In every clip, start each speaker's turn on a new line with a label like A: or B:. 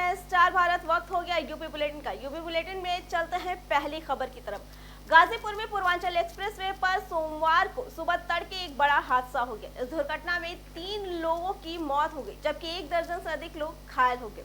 A: हैं स्टार भारत। वक्त हो गया यूपी बुलेटिन का। यूपी बुलेटिन में चलते हैं पहली खबर की तरफ। गाजीपुर में पूर्वांचल एक्सप्रेसवे पर सोमवार को सुबह तड़के एक बड़ा हादसा हो गया। इस दुर्घटना में 3 लोगों की मौत हो गई, जबकि 1 दर्जन से अधिक लोग घायल हो गए।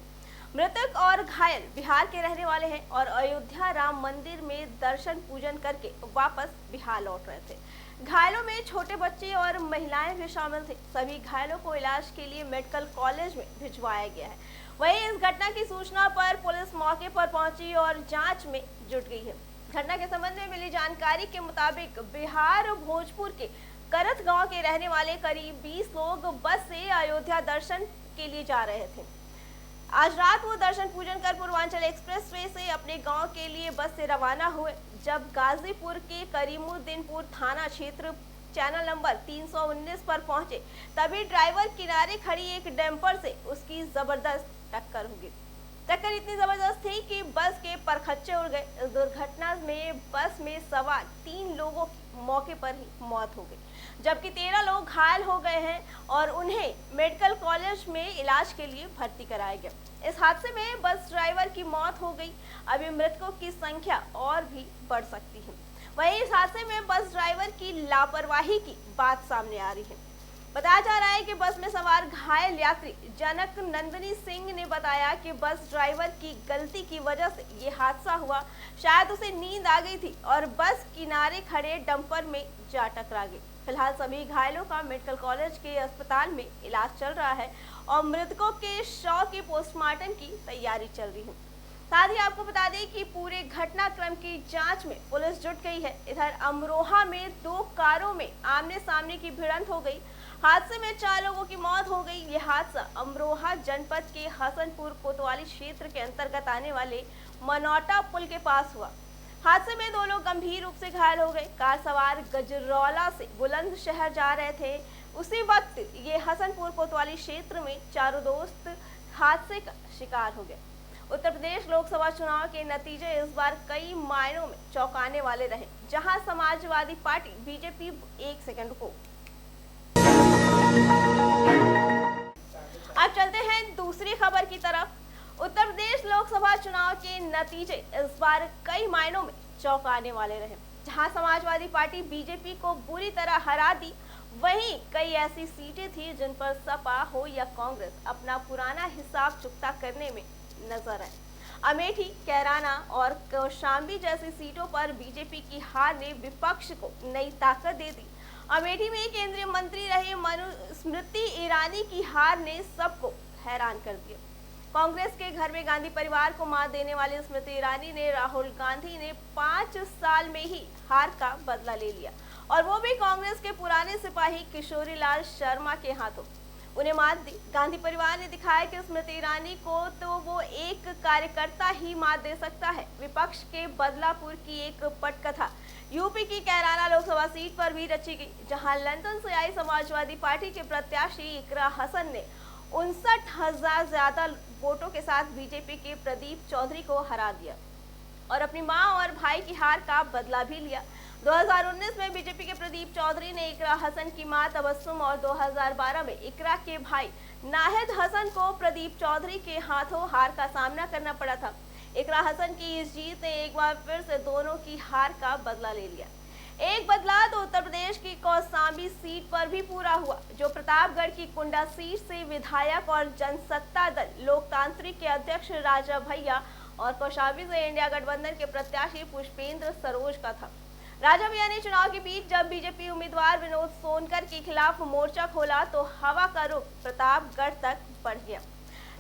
A: मृतक और घायल बिहार के रहने वाले हैं और अयोध्या राम मंदिर में दर्शन पूजन करके वापस बिहार लौट रहे थे। घायलों में छोटे बच्चे और महिलाएं भी शामिल थे। सभी घायलों को इलाज के लिए मेडिकल कॉलेज में भिजवाया गया है। वहीं इस घटना की सूचना पर पुलिस मौके पर पहुंची और जांच में जुट गई है। घटना के संबंध में मिली जानकारी के मुताबिक बिहार भोजपुर के करत गांव के रहने वाले करीब 20 लोग बस से अयोध्या दर्शन के लिए जा रहे थे। आज रात वो दर्शन पूजन कर पूर्वांचल एक्सप्रेसवे से अपने गांव के लिए बस से रवाना हुए। जब गाजीपुर के करीमुद्दीनपुर थाना क्षेत्र चैनल नंबर 319 पर पहुंचे, तभी ड्राइवर किनारे खड़ी एक डैम्पर से उसकी जबरदस्त टक्कर हो गई। टक्कर इतनी जबरदस्त थी कि बस के परखच्चे उड़ गए। इस दुर्घटना में बस में सवार 3 लोगों की मौके पर ही मौत हो गई, जबकि 13 लोग घायल हो गए हैं और उन्हें मेडिकल कॉलेज में इलाज के लिए भर्ती कराया गया। इस हादसे में बस ड्राइवर की मौत हो गई। अभी मृतकों की संख्या और भी बढ़ सकती है। वहीं इस हादसे में बस ड्राइवर की लापरवाही की बात सामने आ रही है। बताया जा रहा है कि बस में सवार घायल यात्री जनक नंदनी सिंह ने बताया कि बस ड्राइवर की गलती की वजह से ये हादसा हुआ। शायद उसे नींद आ गई थी और बस किनारे खड़े डंपर में जा टकरा गई। फिलहाल सभी घायलों का मेडिकल कॉलेज के अस्पताल में इलाज चल रहा है और मृतकों के शव के पोस्टमार्टम की तैयारी चल रही है। साथ ही आपको बता दें कि पूरे घटनाक्रम की जांच में पुलिस जुट गई है। इधर अमरोहा में 2 कारों में आमने सामने की भिड़ंत हो गई। हादसे में 4 लोगों की मौत हो गई। यह हादसा अमरोहा जनपद के हसनपुर कोतवाली क्षेत्र के अंतर्गत आने वाले मनौटा पुल के पास हुआ। हादसे में 2 लोग गंभीर रूप से घायल हो गए। कार सवार गजरौला से बुलंदशहर जा रहे थे। उसी वक्त ये हसनपुर कोतवाली क्षेत्र में चारों दोस्त हादसे का शिकार हो गए। उत्तर प्रदेश लोकसभा चुनाव के नतीजे इस बार कई मायनों में चौंकाने वाले रहे, जहां समाजवादी पार्टी बीजेपी 1 सेकंड को। अब चलते हैं दूसरी खबर की तरफ। उत्तर प्रदेश लोकसभा चुनाव के नतीजे इस बार कई मायनों में चौंकाने वाले रहे, जहां समाजवादी पार्टी बीजेपी को बुरी तरह हरा दी। वहीं कई ऐसी सीटें थी जिन पर सपा हो या कांग्रेस अपना पुराना हिसाब चुकता करने में नजर आए। अमेठी, कैराना और कौशाम्बी जैसी सीटों पर बीजेपी की हार ने विपक्ष को नई ताकत दे दी। अमेठी में केंद्रीय मंत्री रहे स्मृति ईरानी की हार ने सबको हैरान कर दिया। कांग्रेस के घर में गांधी परिवार को मात देने वाली स्मृति ईरानी ने राहुल गांधी ने 5 साल में ही हार का बदला ले लिया, और वो भी कांग्रेस के पुराने सिपाही किशोरीलाल शर्मा के हाथों। उन्हें मात दी। गांधी परिवार ने दिखाया कि स्मृति ईरानी को तो वो एक कार्यकर्ता ही मात दे सकता है। विपक्ष के बदलापुर की एक पटकथा यूपी की कैराना लोकसभा सीट पर भी रची गई, जहां लंदन से आई समाजवादी पार्टी के प्रत्याशी इकरा हसन ने 59,000 ज्यादा वोटों के साथ बीजेपी के प्रदीप चौधरी को हरा दिया और अपनी मां और भाई की हार का बदला भी लिया। 2019 में बीजेपी के प्रदीप चौधरी ने इकरा हसन की मां तबस्सुम और 2012 में इकरा के भाई नाहिद हसन को प्रदीप चौधरी के हाथों हार का सामना करना पड़ा था। इकरा हसन की इस जीत ने एक बार फिर से दोनों की हार का बदला ले लिया। एक बदला तो उत्तर प्रदेश की कौशाम्बी सीट पर भी पूरा हुआ, जो प्रतापगढ़ की कुंडा सीट से विधायक और जनसत्ता दल लोकतांत्रिक के अध्यक्ष राजा भैया और कौशाम्बी से इंडिया गठबंधन के प्रत्याशी पुष्पेंद्र सरोज का था। राजा भैया ने चुनाव के बीच जब बीजेपी उम्मीदवार विनोद सोनकर के खिलाफ मोर्चा खोला तो हवा का रुख प्रतापगढ़ तक बढ़ गया।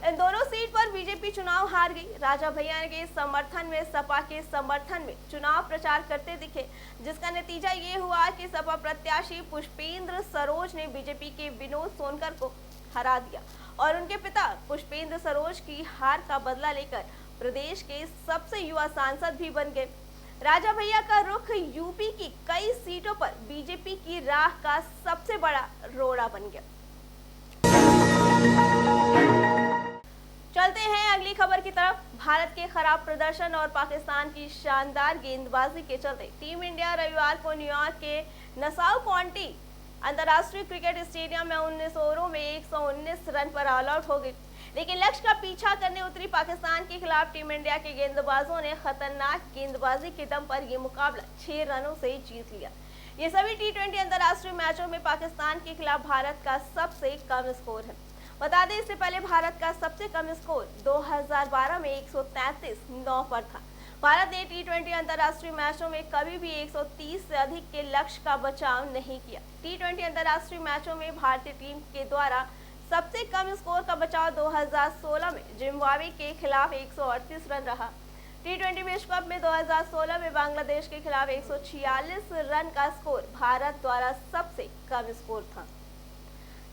A: इन दोनों सीट पर बीजेपी चुनाव हार गई। राजा भैया के समर्थन में सपा के समर्थन में चुनाव प्रचार करते दिखे, जिसका नतीजा ये हुआ कि सपा प्रत्याशी पुष्पेंद्र सरोज ने बीजेपी के विनोद सोनकर को हरा दिया और उनके पिता पुष्पेंद्र सरोज की हार का बदला लेकर प्रदेश के सबसे युवा सांसद भी बन गए। राजा भैया का रुख यूपी की कई सीटों पर बीजेपी की राह का सबसे बड़ा रोड़ा बन गया। चलते हैं अगली खबर की तरफ। भारत के खराब प्रदर्शन और पाकिस्तान की शानदार गेंदबाजी के चलते टीम इंडिया रविवार को न्यूयॉर्क के नसाउ काउंटी अंतर्राष्ट्रीय क्रिकेट स्टेडियम में 19 ओवरों में 119 रन पर ऑल आउट हो गई। लेकिन लक्ष्य का पीछा करने उतरी पाकिस्तान के खिलाफ टीम इंडिया के गेंदबाजों ने खतरनाक गेंदबाजी के दम पर यह मुकाबला 6 रनों से जीत लिया। ये सभी टी20 अंतर्राष्ट्रीय मैचों में पाकिस्तान के खिलाफ भारत का सबसे कम स्कोर है। बता दें, इससे पहले भारत का सबसे कम स्कोर 2012 में 133-9 पर था। भारत ने टी20 अंतर्राष्ट्रीय मैचों में कभी भी 130 से अधिक के लक्ष्य का बचाव नहीं किया। टी20 अंतर्राष्ट्रीय मैचों में भारतीय टीम के द्वारा सबसे कम स्कोर का बचाव 2016 में जिम्बाब्वे के खिलाफ 138 रन रहा। टी20 विश्व कप में 2016 में बांग्लादेश के खिलाफ 146 रन का स्कोर भारत द्वारा सबसे कम स्कोर था।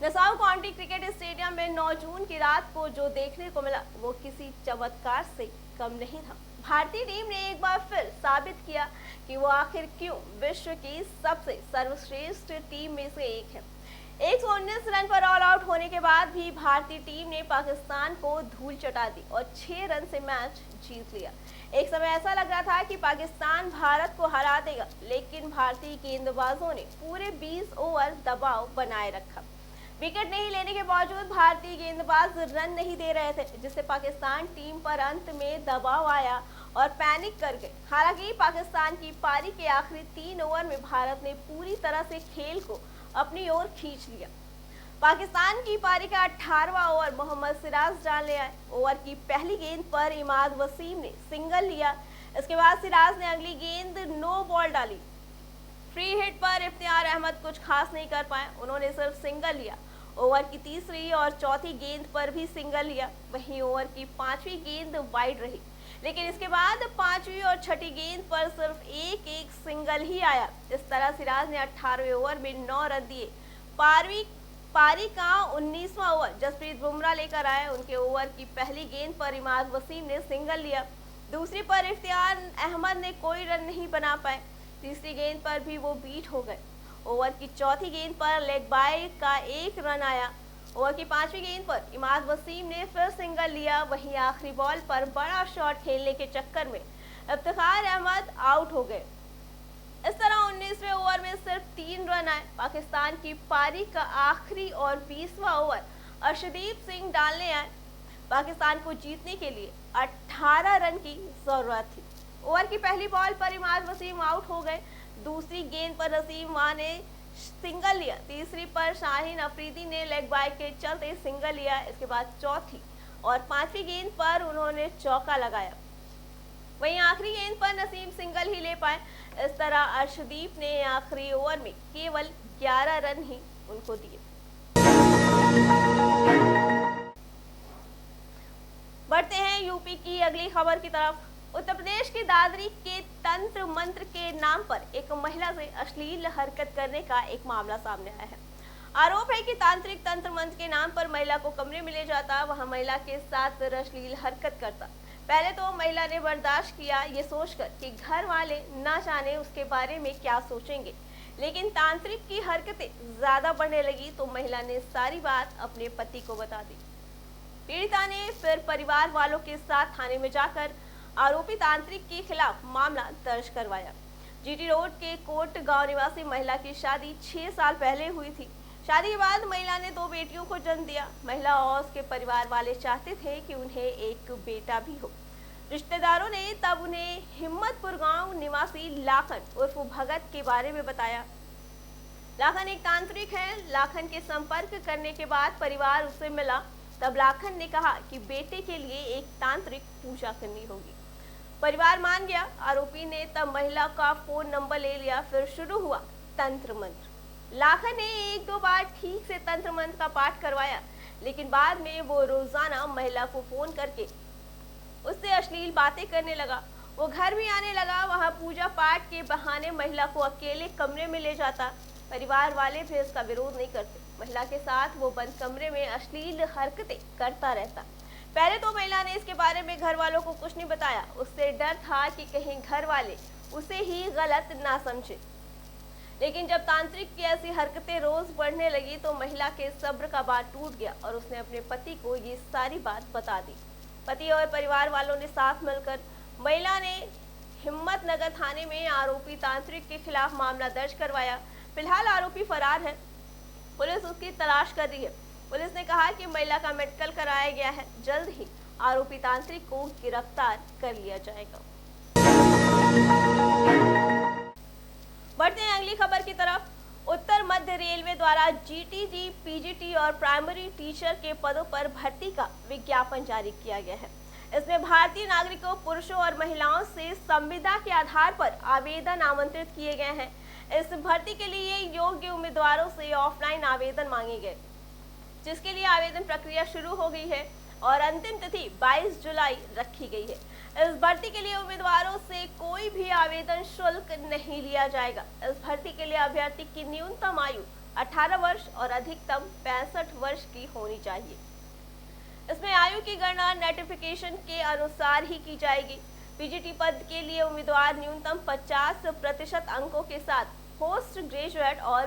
A: नसाउ काउंटी क्रिकेट स्टेडियम में 9 जून की रात को जो देखने को मिला वो किसी चमत्कार से कम नहीं था। भारतीय टीम ने एक बार फिर साबित किया कि वो आखिर क्यों विश्व की सबसे सर्वश्रेष्ठ टीम में से एक है। 119 रन पर ऑल आउट होने के बाद भी भारतीय टीम ने पाकिस्तान को धूल चटा दी और 6 रन से मैच जीत लिया। एक समय ऐसा लग रहा था कि पाकिस्तान भारत को हरा देगा, लेकिन भारतीय गेंदबाजों ने पूरे 20 ओवर दबाव बनाए रखा। विकेट नहीं लेने के बावजूद भारतीय गेंदबाज रन नहीं दे रहे थे, जिससे पाकिस्तान टीम पर अंत में दबाव आया और पैनिक कर गए। हालांकि पाकिस्तान की पारी के आखिरी 3 ओवर में भारत ने पूरी तरह से खेल को अपनी ओर खींच लिया। पाकिस्तान की पारी का 18वां ओवर मोहम्मद सिराज डालने आए। ओवर की पहली गेंद पर इमाद वसीम ने सिंगल लिया। इसके बाद सिराज ने अगली गेंद नो बॉल डाली। फ्री हिट पर इफ्तियार अहमद कुछ खास नहीं कर पाए, उन्होंने सिर्फ सिंगल लिया। ओवर की तीसरी और चौथी गेंद पर भी सिंगल लिया। वहीं ओवर की 5वीं गेंद वाइड रही, लेकिन इसके बाद 5वीं और 6ठी गेंद पर सिर्फ एक सिंगल ही आया। इस तरह सिराज ने 18वें ओवर में 9 रन दिए। पारी का 19वां ओवर जसप्रीत बुमराह लेकर आए। उनके ओवर की पहली गेंद पर इमाद वसीम ने सिंगल लिया। दूसरी पर इफ्तियार अहमद ने कोई रन नहीं बना पाए। तीसरी गेंद पर भी वो बीट हो गए। ओवर की चौथी गेंद पर लेग बाय का 1 रन आया। ओवर की 5वीं गेंद पर इमाद वसीम ने फिर सिंगल लिया। वहीं आखिरी बॉल पर बड़ा शॉट खेलने के चक्कर में इफ्तिखार अहमद आउट हो गए। इस तरह 19वें ओवर में सिर्फ 3 रन आए। पाकिस्तान की पारी का आखिरी और 20वां ओवर अर्शदीप सिंह डालने आए। पाकिस्तान को जीतने के लिए 18 रन की जरूरत थी। ओवर की पहली बॉल पर इमाद वसीम आउट हो गए। दूसरी गेंद पर नसीम मां ने सिंगल लिया। तीसरी पर शाहीन अफरीदी ने लेग बाय के चलते सिंगल लिया। इसके बाद चौथी और 5वीं गेंद पर उन्होंने चौका लगाया। वहीं आखिरी गेंद पर नसीम सिंगल ही ले पाए। इस तरह अर्शदीप ने आखिरी ओवर में केवल 11 रन ही उनको दिए। बढ़ते हैं यूपी की अगली खबर की तरफ। उत्तर प्रदेश के दादरी के तंत्र मंत्र के नाम पर एक महिला से अश्लील हरकत करने का एक मामला सामने आया है। आरोप है कि तांत्रिक तंत्र मंत्र के नाम पर महिला को कमरे में ले जाता, वहां महिला के साथ अश्लील हरकत करता। पहले तो महिला ने बर्दाश्त किया, ये सोचकर कि घर वाले ना जाने उसके बारे में क्या सोचेंगे, लेकिन तांत्रिक की हरकतें ज्यादा बढ़ने लगी तो महिला ने सारी बात अपने पति को बता दी। पीड़िता ने फिर परिवार वालों के साथ थाने में जाकर आरोपी तांत्रिक के खिलाफ मामला दर्ज करवाया। जीटी रोड के कोट गांव निवासी महिला की शादी 6 साल पहले हुई थी। शादी के बाद महिला ने 2 बेटियों को जन्म दिया। महिला और उसके परिवार वाले चाहते थे कि उन्हें एक बेटा भी हो। रिश्तेदारों ने तब उन्हें हिम्मतपुर गांव निवासी लाखन उर्फ भगत के बारे में बताया। लाखन एक तांत्रिक है। लाखन के संपर्क करने के बाद परिवार उससे मिला। तब लाखन ने कहा कि बेटे के लिए एक तांत्रिक पूजा करनी होगी। परिवार मान गया। आरोपी ने तब महिला का फोन नंबर ले लिया। फिर शुरू हुआ तंत्र मंत्र। लाखन ने 1-2 बार ठीक से तंत्र मंत्र का पाठ करवाया, लेकिन बाद में वो रोजाना महिला को फोन करके उससे अश्लील बातें करने लगा। वो घर भी आने लगा। वहां पूजा पाठ के बहाने महिला को अकेले कमरे में ले जाता। परिवार वाले भी इसका विरोध नहीं करते। महिला के साथ वो बंद कमरे में अश्लील हरकतें करता रहता। पहले तो महिला ने इसके बारे में घर वालों को कुछ नहीं बताया। उससे डर था कि कहीं घर वाले उसे ही गलत ना समझे। लेकिन जब तांत्रिक की ऐसी हरकतें रोज बढ़ने लगी तो महिला के सब्र का बांध टूट गया और उसने अपने पति को ये सारी बात बता दी। पति और परिवार वालों ने साथ मिलकर महिला ने हिम्मतनगर थाने में आरोपी तांत्रिक के खिलाफ मामला दर्ज करवाया। फिलहाल आरोपी फरार है। पुलिस उसकी तलाश कर रही है। पुलिस ने कहा कि महिला का मेडिकल कराया गया है, जल्द ही आरोपी तांत्रिक को गिरफ्तार कर लिया जाएगा। बढ़ते हैं अगली खबर की तरफ। उत्तर मध्य रेलवे द्वारा जीटीजी, पीजीटी और प्राइमरी टीचर के पदों पर भर्ती का विज्ञापन जारी किया गया है। इसमें भारतीय नागरिकों, पुरुषों और महिलाओं से संविदा के आधार पर आवेदन आमंत्रित किए गए हैं। इस भर्ती के लिए योग्य उम्मीदवारों से ऑफलाइन आवेदन मांगे गए, जिसके लिए आवेदन प्रक्रिया शुरू हो गई है और अंतिम तिथि 22 जुलाई रखी गई है। इस भर्ती के लिए उम्मीदवारों से कोई भी आवेदन शुल्क नहीं लिया जाएगा। इस भर्ती के लिए अभ्यर्थी की न्यूनतम आयु 18 वर्ष और अधिकतम 65 वर्ष की होनी चाहिए। इसमें आयु की गणना नोटिफिकेशन के अनुसार ही की जाएगी। पीजीटी पद के लिए उम्मीदवार न्यूनतम 50% अंकों के साथ पोस्ट ग्रेजुएट और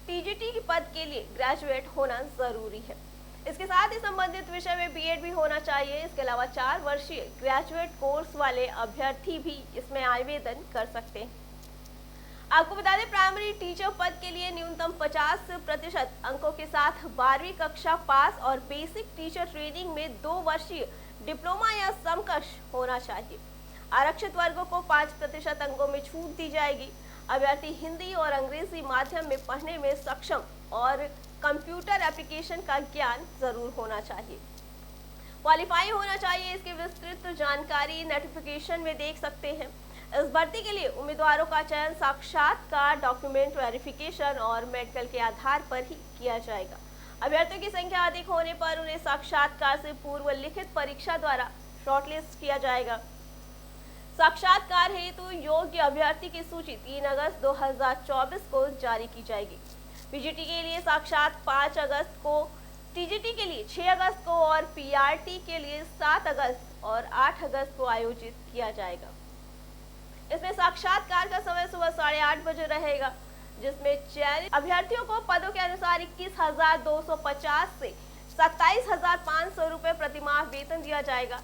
A: टीजीटी के पद के लिए ग्रेजुएट होना जरूरी है। इसके साथ ही संबंधित विषय में बीएड भी होना चाहिए। इसके अलावा 4 वर्षीय ग्रेजुएट कोर्स वाले अभ्यर्थी भी इसमें आवेदन कर सकते हैं। आपको बता दें, प्राइमरी टीचर पद के लिए न्यूनतम 50% अंकों के साथ 12वीं कक्षा पास और बेसिक टीचर ट्रेनिंग में 2 वर्षीय डिप्लोमा या समकक्ष होना चाहिए। आरक्षित वर्गों को 5% अंकों में छूट दी जाएगी। अभ्यर्थी हिंदी और अंग्रेजी माध्यम में पढ़ने में सक्षम और कंप्यूटर एप्लीकेशन का ज्ञान जरूर होना चाहिए। क्वालिफाई होना चाहिए। इसकी विस्तृत जानकारी नोटिफिकेशन में देख सकते हैं। इस भर्ती के लिए उम्मीदवारों का चयन साक्षात्कार, डॉक्यूमेंट वेरिफिकेशन और मेडिकल के आधार पर ही किया जाएगा। अभ्यर्थियों की संख्या अधिक होने पर उन्हें साक्षात्कार से पूर्व लिखित परीक्षा द्वारा शॉर्टलिस्ट किया जाएगा। साक्षात्कार हेतु योग्य अभ्यर्थी की सूची 3 अगस्त 2024 को जारी की जाएगी। पीजीटी के लिए साक्षात 5 अगस्त को, टीजीटी के लिए 6 अगस्त को और पीआरटी के लिए 7 अगस्त और 8 अगस्त को आयोजित किया जाएगा। इसमें साक्षात्कार का समय सुबह 8:30 बजे रहेगा, जिसमें चयनित अभ्यर्थियों को पदों के अनुसार 21,250 से 27,500 रुपए प्रतिमाह वेतन दिया जाएगा।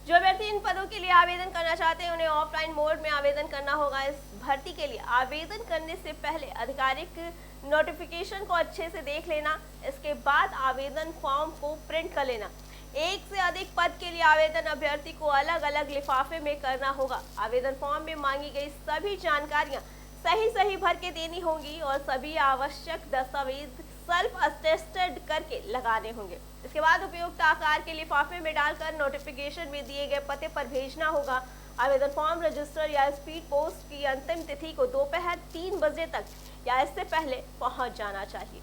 A: जो अभ्यर्थी इन पदों के लिए आवेदन करना चाहते हैं, उन्हें ऑफलाइन मोड में आवेदन करना होगा। इस भर्ती के लिए आवेदन करने से पहले आधिकारिक नोटिफिकेशन को अच्छे से देख लेना। इसके बाद आवेदन फॉर्म को प्रिंट कर लेना। एक से अधिक पद के लिए आवेदन अभ्यर्थी को अलग अलग लिफाफे में करना होगा। आवेदन फॉर्म में मांगी गई सभी जानकारियां सही भर के देनी होंगी और सभी आवश्यक दस्तावेज सेल्फ अटेस्टेड करके लगाने होंगे। इसके बाद उपयुक्त आकार के लिफाफे में डालकर नोटिफिकेशन में दिए गए पते पर भेजना होगा। आवेदन फॉर्म रजिस्टर या स्पीड पोस्ट की अंतिम तिथि को दोपहर 3 बजे तक या इससे पहले पहुंच जाना चाहिए।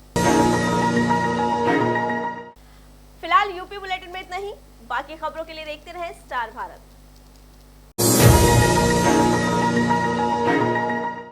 A: फिलहाल यूपी बुलेटिन में इतना ही। बाकी खबरों के लिए देखते रहें स्टार भारत।